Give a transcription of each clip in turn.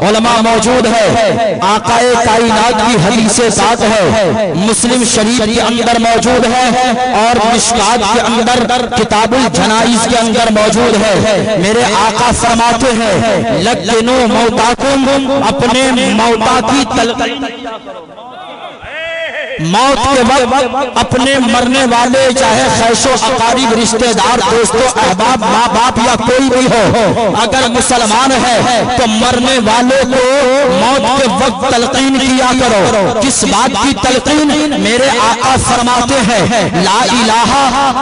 علماء موجود ہے، آقا کائنات کی حدیث ذات ہے، مسلم شریف کے اندر موجود ہے اور مشکات کے اندر کتاب الجنائز کے اندر موجود ہے۔ میرے آقا فرماتے ہیں لکنو موتاکم، اپنے موتا کی تلقین موت کے وقت اپنے مرنے والے چاہے خیش و اقارب رشتہ دار دوستو احباب ماں باپ یا کوئی بھی ہو، اگر مسلمان ہے تو مرنے والے کو موت کے وقت تلقین کیا کرو۔ کس بات کی تلقین؟ میرے آقا فرماتے ہیں لا الہ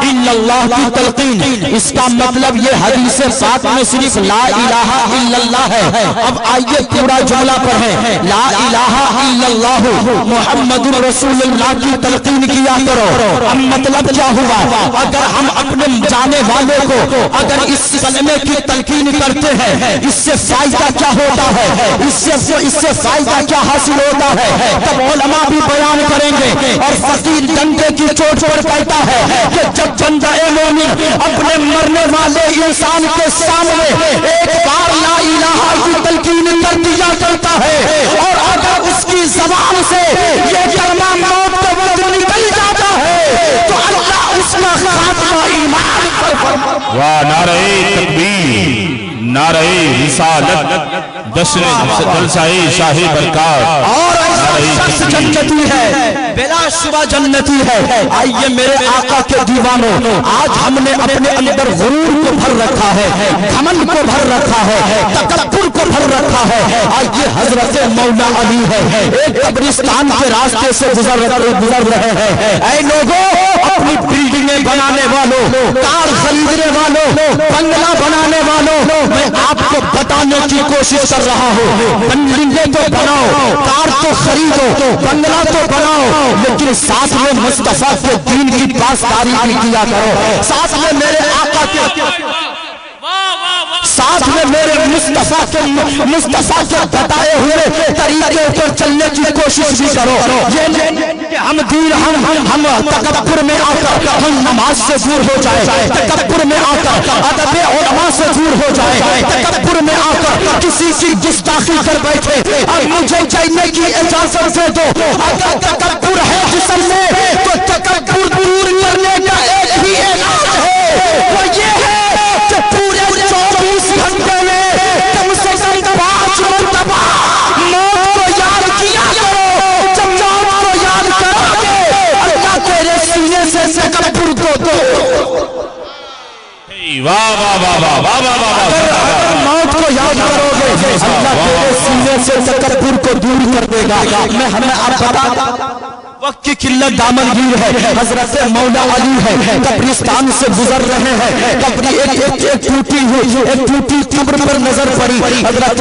الا اللہ کی تلقین۔ اس کا مطلب یہ حدیث پاک میں صرف لا الہ الا اللہ ہے۔ اب آئیے پورا جملہ پڑھیں، لا الہ الا اللہ محمد رسول اللہ کی تلقین کیا کرو۔ اب مطلب کیا ہوا؟ اگر ہم اپنے جانے والے کو اگر اس کلمے کی تلقین کرتے ہیں، اس سے فائدہ کیا ہوتا ہے، اس سے فائدہ کیا حاصل ہوتا ہے، تب علماء بھی بیان کریں گے۔ اور فقیر ڈنڈے کی چوٹ پر کہتا ہے کہ جب بندہ مومن اپنے مرنے والے انسان کے سامنے ایک بار لا الہ کی تلقین کر دیا کرتا ہے اور اگر اس کی زبان سے یہ کلمہ موت کے وقت نکل جاتا ہے تو اللہ اس کا خاتمہ ایمان پر فرماتا ہے۔ واہ نعرہ تکبیر، نعرہ رسالت، جلسہ شاہی برکات۔ اور ایسا شخص جنتی ہے، بلا شبہ جنتی ہے۔ آئیے میرے آقا کے دیوانوں، آج ہم نے اپنے اندر غرور کو بھر رکھا ہے، گھمنڈ کو بھر رکھا ہے، تکبر کو بھر رکھا ہے۔ آئیے حضرت مولا علی ہے، ایک قبرستان کے راستے سے گزر رہے ہیں۔ اے لوگوں، اپنی بلڈنگیں بنانے والوں، کار خریدنے والوں، بنگلہ بنانے والوں، میں آپ کو بتانے کی کوشش کر رہا ہوں، بلڈنگیں تو بناؤ، کار تو خریدو، بنگلہ تو بناؤ، لیکن ساتھ میں مصطفیٰ کے دین کی پاسداری بھی کیا کرو، ساتھ میں میرے آقا کے ساتھ میں میرے مصطفیٰ کے بتائے ہوئے طریقے پر چلنے کی کوشش بھی کرو۔ یہ نہیں کہ ہم دین ہم تکبر میں آ کر ہم نماز سے دور ہو جائے، تکبر میں آ کر ادب علماء سے دور ہو جائے، تکبر میں آ کر کسی کی گستاخی کر بیٹھے۔ اور مجھے جانے کی اجازت دے دو، اگر تکبر ہے جسم میں تو تکبر دور کرنے کا ایک ہی علاج ہے، وہ یہ ہے کہ پورے 24 گھنٹے میں کم سے کم 5 مرتبہ موت کو یاد کیا کرو۔ جب موت کو یاد کرو گے اللہ تیرے سینے سے تکبر کو دو۔ واہ واہ واہ واہ واہ واہ اگر موت کو یاد کرو گے اللہ تیرے سینے سے تکبر کو دور کر دے گا۔ میں ہمیں آپ بتا وقت کی قلت دامن گیر ہے، حضرت مولا علی ہے، قبرستان سے گزر رہے ہیں، قبری ایک ٹوٹی قبر پر نظر پڑی۔ حضرت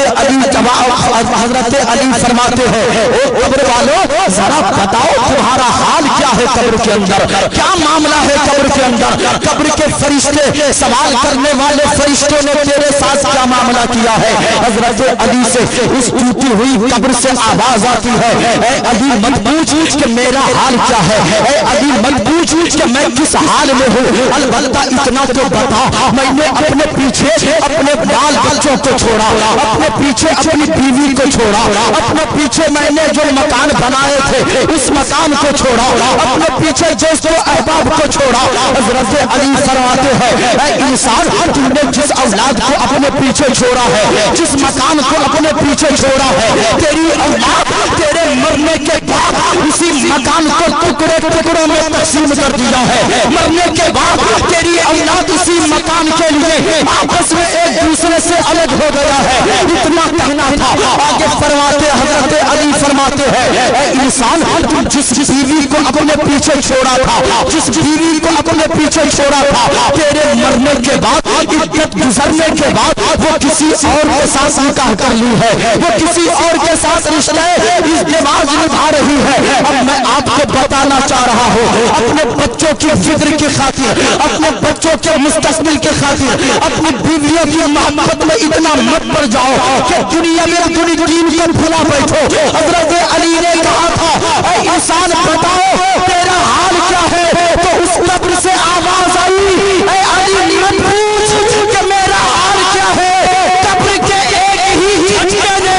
علی فرماتے ہیں اے قبر والو ذرا بتاؤ تمہارا حال کیا ہے، قبر کے اندر کیا معاملہ ہے، قبر کے اندر قبر کے فرشتے سوال کرنے والے فرشتوں نے تیرے ساتھ کیا معاملہ کیا ہے۔ حضرت علی سے اس ٹوٹی ہوئی قبر سے آواز آتی ہے اے علی مت پوچھ کہ میرا حال کیا ہے، اے علی مت پوچھ کہ میں کس حال میں ہوں، البتہ اتنا تو بتا میں نے اپنے پیچھے اپنے بال بچوں کو چھوڑا، اپنے پیچھے اپنی بیوی کو چھوڑا، اپنے پیچھے میں نے جو مکان بنائے تھے اس مکان کو چھوڑا، اپنے پیچھے دوست و احباب کو چھوڑا۔ حضرت علی فرماتے ہیں اے انسان تم نے جس اولاد کو اپنے پیچھے چھوڑا ہے، جس مکان کو اپنے پیچھے چھوڑا ہے، تیری اولاد تیرے مرنے کے بعد اسی مکان کو ٹکڑوں میں تقسیم کر دیا ہے، مرنے کے بعد تیری اولاد اسی مکان کے لیے آپس میں ایک دوسرے سے الگ ہو گیا ہے۔ اتنا کہنا تھا، آگے فرماتے حضرت علی فرماتے ہیں اے انسان تم جس بیوی کو اپنے پیچھے چھوڑا تھا، جس بیوی کو اپنے پیچھے چھوڑا تھا، تیرے مرنے کے بعد عدت گزرنے کے بعد وہ کسی اور کے ساتھ نکاح کر لی ہے، وہ کسی اور کے ساتھ رشتے ازدواج نبھا رہی ہے۔ اب میں آپ کو بتانا چاہ رہا ہوں اپنے بچوں کی فکر کی خاطر، اپنے بچوں کے مستقبل کی خاطر اپنی بیویوں کی محبت میں اتنا مت پڑ جاؤ کہ دنیا میں دین کو بھلا بیٹھو۔ حضرت علی نے کہا تھا اے انسان بتاؤ تیرا حال کیا ہے، تو اس قبر سے آواز آئی اے علی مت پوچھ کہ میرا حال کیا ہے، قبر کے ایک ہی جھٹکے نے